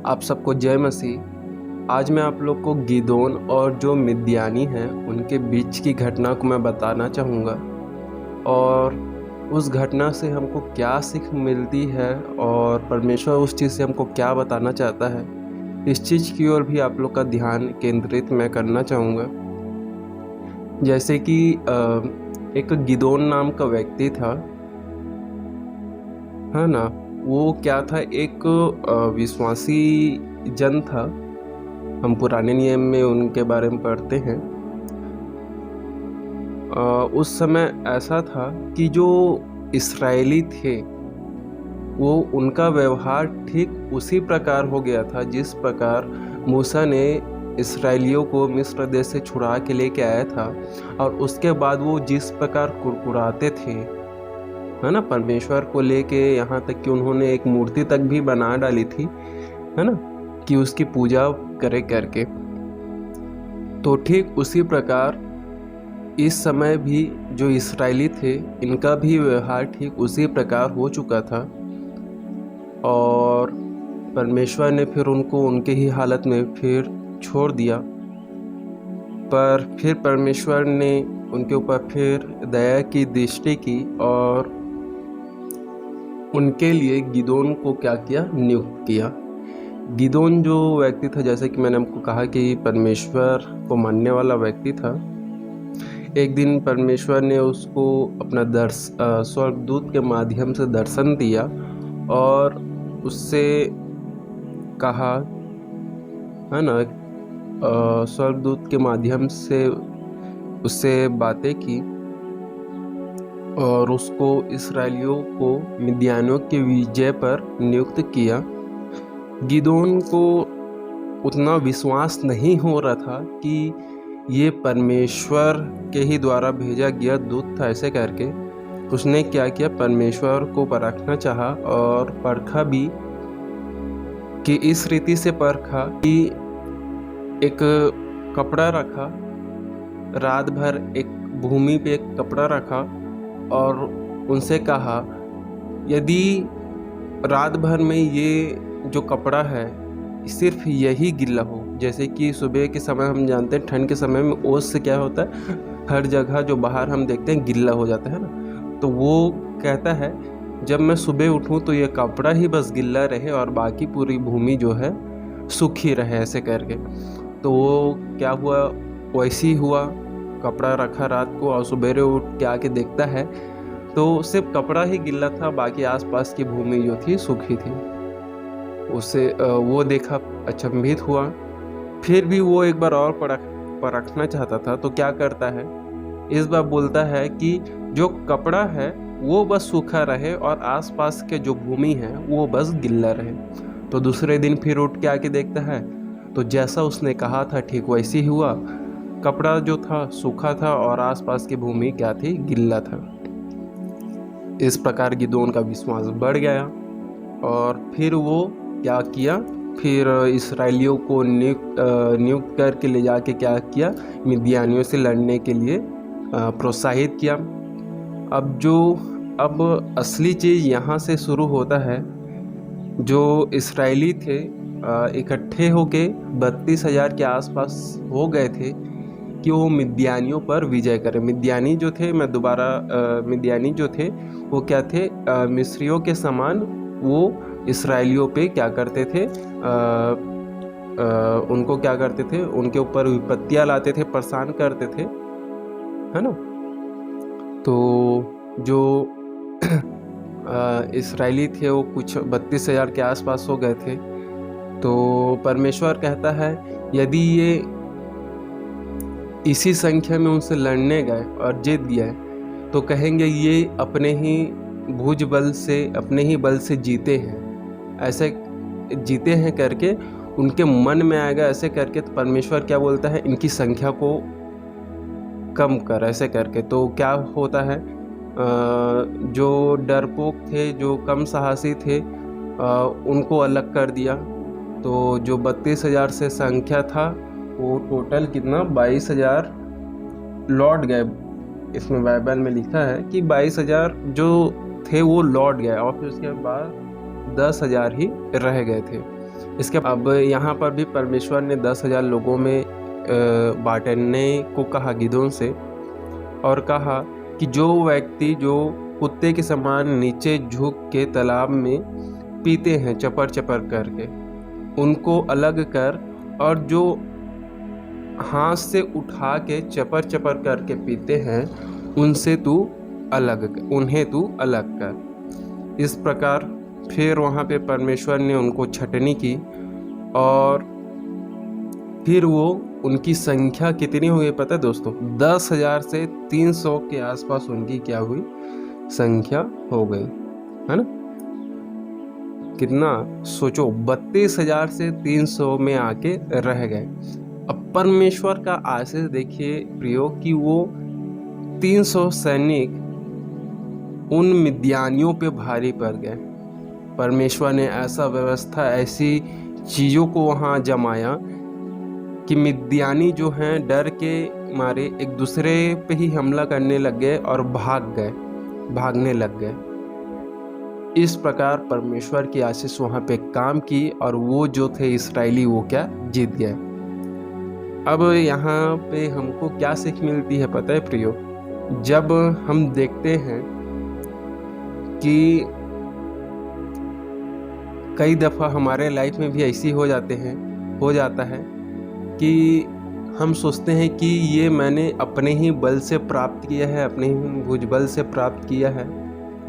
आप सबको जय मसीह। आज मैं आप लोग को गिदोन और जो मिद्यानी हैं उनके बीच की घटना को मैं बताना चाहूँगा और उस घटना से हमको क्या सीख मिलती है और परमेश्वर उस चीज़ से हमको क्या बताना चाहता है, इस चीज़ की ओर भी आप लोग का ध्यान केंद्रित मैं करना चाहूँगा। जैसे कि एक गिदोन नाम का व्यक्ति था, है ना। वो क्या था, एक विश्वासी जन था। हम पुराने नियम में उनके बारे में पढ़ते हैं। उस समय ऐसा था कि जो इस्राएली थे वो उनका व्यवहार ठीक उसी प्रकार हो गया था जिस प्रकार मूसा ने इस्राएलियों को मिस्र देश से छुड़ा के लेके आया था। और उसके बाद वो जिस प्रकार कुरकुराते थे, है ना, परमेश्वर को लेके, यहाँ तक कि उन्होंने एक मूर्ति तक भी बना डाली थी, है ना, कि उसकी पूजा करे करके। तो ठीक उसी प्रकार इस समय भी जो इस्राएली थे इनका भी व्यवहार ठीक उसी प्रकार हो चुका था और परमेश्वर ने फिर उनको उनके ही हालत में फिर छोड़ दिया। पर फिर परमेश्वर ने उनके ऊपर फिर दया की दृष्टि की और उनके लिए गिदोन को क्या किया, नियुक्त किया। गिदोन जो व्यक्ति था, जैसे कि मैंने आपको कहा कि परमेश्वर को मानने वाला व्यक्ति था। एक दिन परमेश्वर ने उसको अपना स्वर्गदूत के माध्यम से दर्शन दिया और उससे कहा, है ना, स्वर्गदूत के माध्यम से उससे बातें की और उसको इसराइलियों को मिद्यानियों के विजय पर नियुक्त किया। गिदोन को उतना विश्वास नहीं हो रहा था कि ये परमेश्वर के ही द्वारा भेजा गया दूत था, ऐसे करके उसने क्या किया, परमेश्वर को परखना चाहा और परखा भी कि इस रीति से परखा कि एक कपड़ा रखा, रात भर एक भूमि पे एक कपड़ा रखा और उनसे कहा यदि रात भर में ये जो कपड़ा है सिर्फ यही गिल्ला हो, जैसे कि सुबह के समय हम जानते हैं ठंड के समय में ओस से क्या होता है, हर जगह जो बाहर हम देखते हैं गिल्ला हो जाता है ना। तो वो कहता है जब मैं सुबह उठूं तो ये कपड़ा ही बस गिल्ला रहे और बाकी पूरी भूमि जो है सूखी रहे, ऐसे करके। तो वो क्या हुआ, वैसे ही हुआ। कपड़ा रखा रात को और सवेरे उठ के आके देखता है तो सिर्फ कपड़ा ही गिल्ला था, बाकी आसपास की भूमि जो थी सूखी थी। उसे वो देखा, अचंभित हुआ। फिर भी वो एक बार और परखना चाहता था, तो क्या करता है, इस बार बोलता है कि जो कपड़ा है वो बस सूखा रहे और आसपास के जो भूमि है वो बस गिल्ला रहे। तो दूसरे दिन फिर उठ के आके देखता है तो जैसा उसने कहा था ठीक वैसे ही हुआ। कपड़ा जो था सूखा था और आसपास की भूमि क्या थी, गिल्ला था। इस प्रकार गिदोन का विश्वास बढ़ गया और फिर वो क्या किया, फिर इस्राएलियों को नियुक्त करके ले जाके क्या किया, मिद्यानियों से लड़ने के लिए प्रोत्साहित किया। अब असली चीज़ यहाँ से शुरू होता है। जो इस्राएली थे इकट्ठे होके 32,000 के आसपास हो गए थे कि वो मिद्यानियों पर विजय करें। मिद्यानी जो थे, मिद्यानी जो थे वो क्या थे, मिस्रियों के समान वो इस्राएलियों पे क्या करते थे, उनको क्या करते थे, उनके ऊपर विपत्तियां लाते थे, परेशान करते थे, है ना। तो जो इस्राएली थे वो कुछ 32,000 के आसपास हो गए थे। तो परमेश्वर कहता है यदि ये इसी संख्या में उनसे लड़ने गए और जीत गए तो कहेंगे ये अपने ही भुज बल से, अपने ही बल से जीते हैं, ऐसे जीते हैं करके उनके मन में आएगा, ऐसे करके। तो परमेश्वर क्या बोलता है, इनकी संख्या को कम कर, ऐसे करके। तो क्या होता है, जो डरपोक थे, जो कम साहसी थे, उनको अलग कर दिया। तो जो 32,000 से संख्या था वो टोटल कितना, 22,000 लौट गए। इसमें बाइबल में लिखा है कि 22,000 जो थे वो लौट गए और फिर उसके बाद 10,000 ही रह गए थे। इसके अब यहाँ पर भी परमेश्वर ने 10,000 लोगों में बांटने को कहा गिदोन से, और कहा कि जो व्यक्ति जो कुत्ते के समान नीचे झुक के तालाब में पीते हैं चपर चपर करके, उनको अलग कर, और जो हाथ से उठा के चपर चपर करके पीते हैं उनसे उन्हें तू अलग कर। इस प्रकार फिर वहाँ पे परमेश्वर ने उनको छटनी की, और फिर वो उनकी संख्या कितनी हो गई पता है दोस्तों? 10,000 से 300 के आसपास उनकी क्या हुई? संख्या हो गई, है ना? कितना सोचो, 32,000 से 300 में आके रह गए। अब परमेश्वर का आशीष देखिए प्रियो कि वो 300 सैनिक उन मिद्यानियों पे भारी पड़ गए। परमेश्वर ने ऐसा व्यवस्था, ऐसी चीज़ों को वहाँ जमाया कि मिद्यानी जो हैं डर के मारे एक दूसरे पे ही हमला करने लग गए और भागने लग गए। इस प्रकार परमेश्वर की आशीष वहाँ पे काम की, और वो जो थे इस्राएली वो क्या जीत गए। अब यहाँ पे हमको क्या सीख मिलती है पता है प्रियो? जब हम देखते हैं कि कई दफ़ा हमारे लाइफ में भी ऐसी हो जाता है कि हम सोचते हैं कि ये मैंने अपने ही बल से प्राप्त किया है, अपने ही भुजबल से प्राप्त किया है।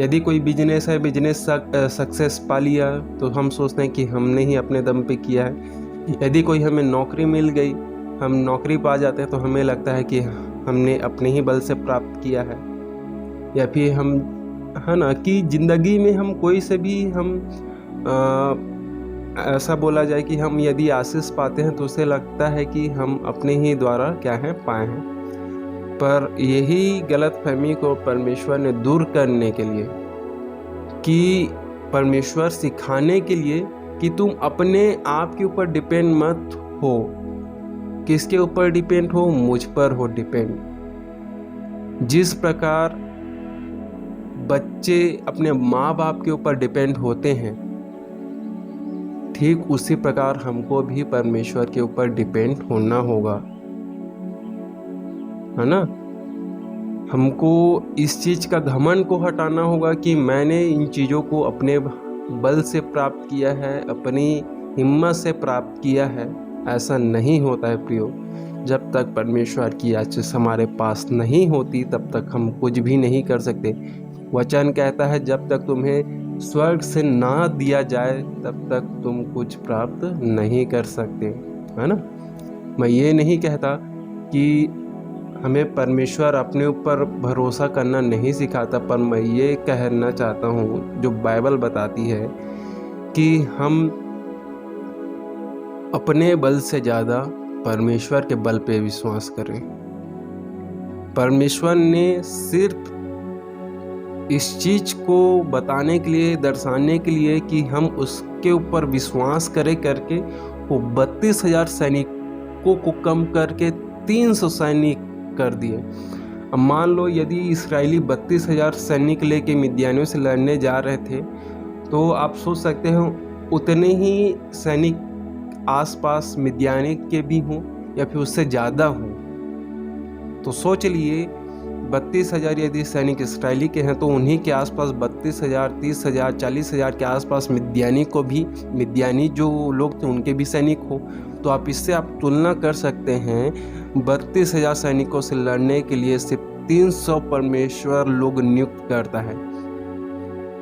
यदि कोई बिजनेस है, बिजनेस सक्सेस पा लिया तो हम सोचते हैं कि हमने ही अपने दम पे किया है। यदि कोई हमें नौकरी मिल गई, हम नौकरी पा जाते हैं तो हमें लगता है कि हमने अपने ही बल से प्राप्त किया है। या फिर हम, है ना, कि ज़िंदगी में हम कोई से भी हम ऐसा बोला जाए कि हम यदि आशीष पाते हैं तो उसे लगता है कि हम अपने ही द्वारा क्या है पाए हैं। पर यही गलतफहमी को परमेश्वर ने दूर करने के लिए, कि परमेश्वर सिखाने के लिए कि तुम अपने आप के ऊपर डिपेंड मत हो। किसके ऊपर डिपेंड हो? मुझ पर हो डिपेंड। जिस प्रकार बच्चे अपने माँ बाप के ऊपर डिपेंड होते हैं, ठीक उसी प्रकार हमको भी परमेश्वर के ऊपर डिपेंड होना होगा, है ना? हमको इस चीज़ का घमंड को हटाना होगा कि मैंने इन चीज़ों को अपने बल से प्राप्त किया है, अपनी हिम्मत से प्राप्त किया है। ऐसा नहीं होता है प्रियो। जब तक परमेश्वर की आशीष हमारे पास नहीं होती तब तक हम कुछ भी नहीं कर सकते। वचन कहता है जब तक तुम्हें स्वर्ग से ना दिया जाए तब तक तुम कुछ प्राप्त नहीं कर सकते, है ना? मैं ये नहीं कहता कि हमें परमेश्वर अपने ऊपर भरोसा करना नहीं सिखाता, पर मैं ये कहना चाहता हूँ जो बाइबल बताती है कि हम अपने बल से ज़्यादा परमेश्वर के बल पे विश्वास करें। परमेश्वर ने सिर्फ इस चीज़ को बताने के लिए, दर्शाने के लिए कि हम उसके ऊपर विश्वास करें करके वो 32,000 सैनिकों को कम करके 300 सैनिक कर दिए। अब मान लो यदि इस्राएली 32,000 सैनिक लेके मिद्यानियों से लड़ने जा रहे थे तो आप सोच सकते हो उतने ही सैनिक आसपास मिद्यानी के भी हों या फिर उससे ज़्यादा हों। तो सोच लिए 32,000 यदि सैनिक इस्राएली के हैं तो उन्हीं के आसपास 32,000, 30,000, 40,000 के आसपास मिद्यानी जो लोग थे उनके भी सैनिक हो। तो आप इससे तुलना कर सकते हैं 32,000 सैनिकों से लड़ने के लिए सिर्फ 300 परमेश्वर लोग नियुक्त करता है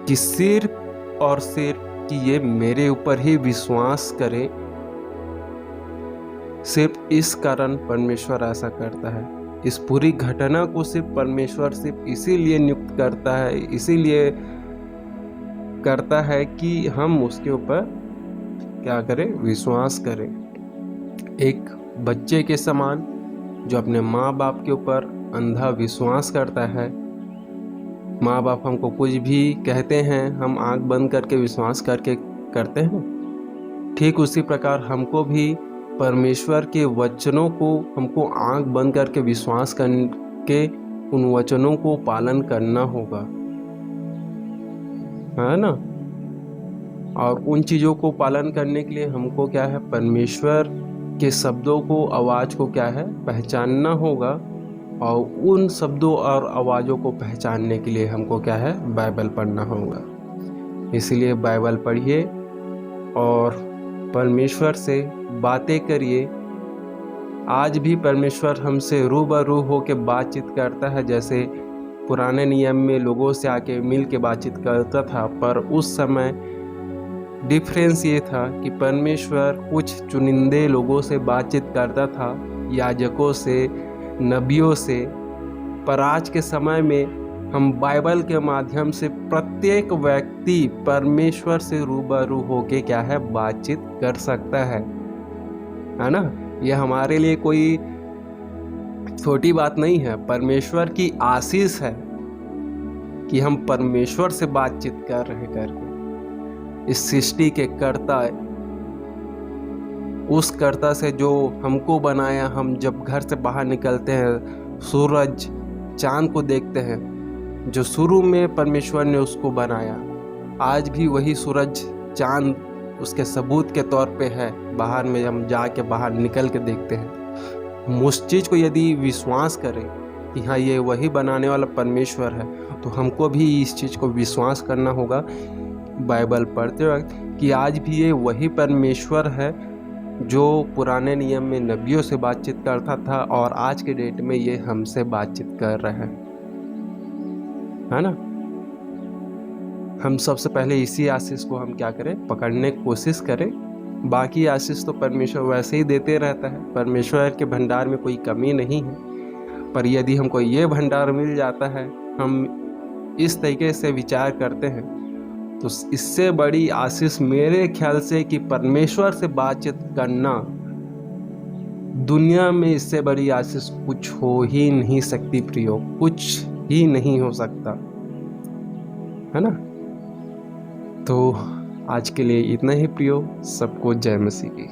कि सिर्फ और सिर्फ कि ये मेरे ऊपर ही विश्वास करे। सिर्फ इस कारण परमेश्वर ऐसा करता है। इस पूरी घटना को सिर्फ परमेश्वर सिर्फ इसीलिए नियुक्त करता है, इसीलिए करता है कि हम उसके ऊपर क्या करें? विश्वास करें। एक बच्चे के समान जो अपने माँ बाप के ऊपर अंधा विश्वास करता है। माँ बाप हमको कुछ भी कहते हैं हम आंख बंद करके विश्वास करके करते हैं। ठीक उसी प्रकार हमको भी परमेश्वर के वचनों को हमको आंख बंद करके विश्वास करके उन वचनों को पालन करना होगा, है ना? और उन चीज़ों को पालन करने के लिए हमको क्या है, परमेश्वर के शब्दों को, आवाज़ को क्या है, पहचानना होगा। और उन शब्दों और आवाज़ों को पहचानने के लिए हमको क्या है, बाइबल पढ़ना होगा। इसलिए बाइबल पढ़िए और परमेश्वर से बातें करिए। आज भी परमेश्वर हमसे रूबरू होकर बातचीत करता है, जैसे पुराने नियम में लोगों से आके मिल के बातचीत करता था। पर उस समय डिफरेंस ये था कि परमेश्वर कुछ चुनिंदे लोगों से बातचीत करता था, याजकों से, नबियों से। पर आज के समय में हम बाइबल के माध्यम से प्रत्येक व्यक्ति परमेश्वर से रूबरू होके क्या है, बातचीत कर सकता है ना। यह हमारे लिए कोई छोटी बात नहीं है, परमेश्वर की आशीष है कि हम परमेश्वर से बातचीत कर रहे करके। इस सृष्टि के कर्ता, उस कर्ता से जो हमको बनाया, हम जब घर से बाहर निकलते हैं, सूरज चांद को देखते हैं, जो शुरू में परमेश्वर ने उसको बनाया, आज भी वही सूरज चांद उसके सबूत के तौर पे है। बाहर में हम जाके बाहर निकल के देखते हैं। हम उस चीज़ को यदि विश्वास करें कि हाँ ये वही बनाने वाला परमेश्वर है, तो हमको भी इस चीज़ को विश्वास करना होगा बाइबल पढ़ते वक्त कि आज भी ये वही परमेश्वर है जो पुराने नियम में नबियों से बातचीत करता था और आज के डेट में ये हमसे बातचीत कर रहा है ना। हम सबसे पहले इसी आशीष को हम क्या करें, पकड़ने की कोशिश करें। बाकी आशीष तो परमेश्वर वैसे ही देते रहता है, परमेश्वर के भंडार में कोई कमी नहीं है। पर यदि हमको ये भंडार मिल जाता है, हम इस तरीके से विचार करते हैं, तो इससे बड़ी आशीष मेरे ख्याल से कि परमेश्वर से बातचीत करना, दुनिया में इससे बड़ी आशीष कुछ हो ही नहीं सकती प्रियो, कुछ ही नहीं हो सकता, है ना। तो आज के लिए इतना ही प्रियो। सबको जय मसीह की।